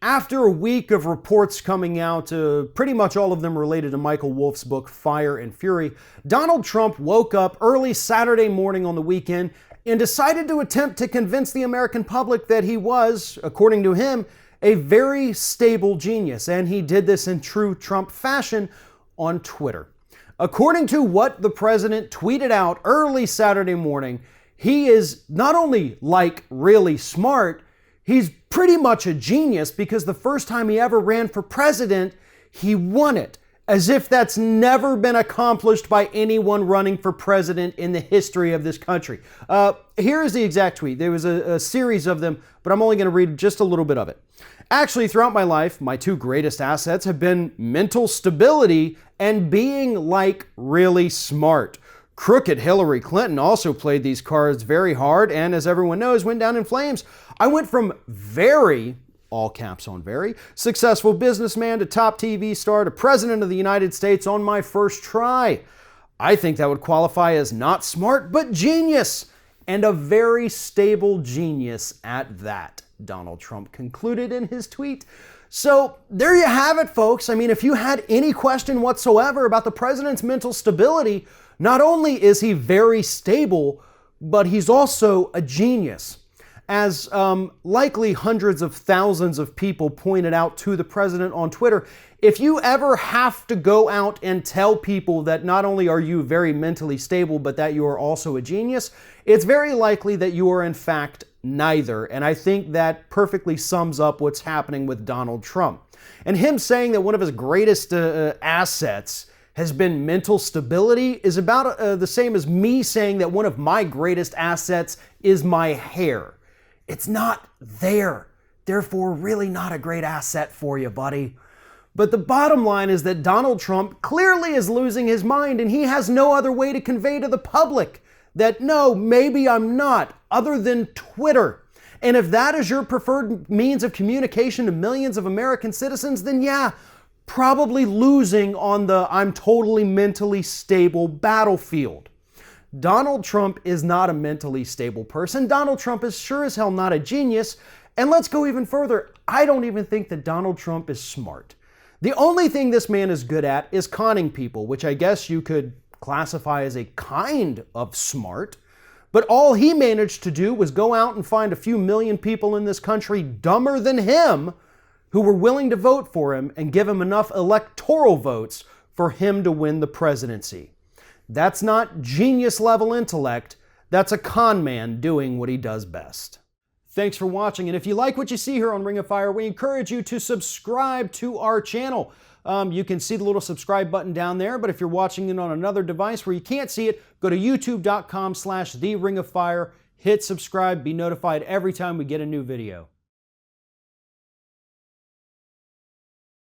After a week of reports coming out, pretty much all of them related to Michael Wolff's book, Fire and Fury, Donald Trump woke up early Saturday morning on the weekend and decided to attempt to convince the American public that he was, according to him, a very stable genius. And he did this in true Trump fashion on Twitter. According to what the president tweeted out early Saturday morning, he is not only really smart, he's pretty much a genius, because the first time he ever ran for president, he won it. As if that's never been accomplished by anyone running for president in the history of this country. Here is the exact tweet. There was a series of them, but I'm only going to read just a little bit of it. Actually, throughout my life, my two greatest assets have been mental stability and being really smart. Crooked Hillary Clinton also played these cards very hard and, as everyone knows, went down in flames. I went from very, all caps on very, successful businessman to top TV star to president of the United States on my first try. I think that would qualify as not smart, but genius, and a very stable genius at that, Donald Trump concluded in his tweet. So there you have it, folks. I mean, if you had any question whatsoever about the president's mental stability, not only is he very stable, but he's also a genius. As likely hundreds of thousands of people pointed out to the president on Twitter, if you ever have to go out and tell people that not only are you very mentally stable, but that you are also a genius, it's very likely that you are in fact neither. And I think that perfectly sums up what's happening with Donald Trump. And him saying that one of his greatest assets has been mental stability is about the same as me saying that one of my greatest assets is my hair. It's not there. Therefore, really not a great asset for you, buddy. But the bottom line is that Donald Trump clearly is losing his mind, and he has no other way to convey to the public that, no, maybe I'm not, other than Twitter. And if that is your preferred means of communication to millions of American citizens, then yeah, probably losing on the I'm totally mentally stable battlefield. Donald Trump is not a mentally stable person. Donald Trump is sure as hell not a genius. And let's go even further. I don't even think that Donald Trump is smart. The only thing this man is good at is conning people, which I guess you could classify as a kind of smart. But all he managed to do was go out and find a few million people in this country dumber than him who were willing to vote for him and give him enough electoral votes for him to win the presidency. That's not genius level intellect. That's a con man doing what he does best. Thanks for watching. And if you like what you see here on Ring of Fire, we encourage you to subscribe to our channel. You can see the little subscribe button down there, but if you're watching it on another device where you can't see it, go to youtube.com/TheRingOfFire, hit subscribe, be notified every time we get a new video.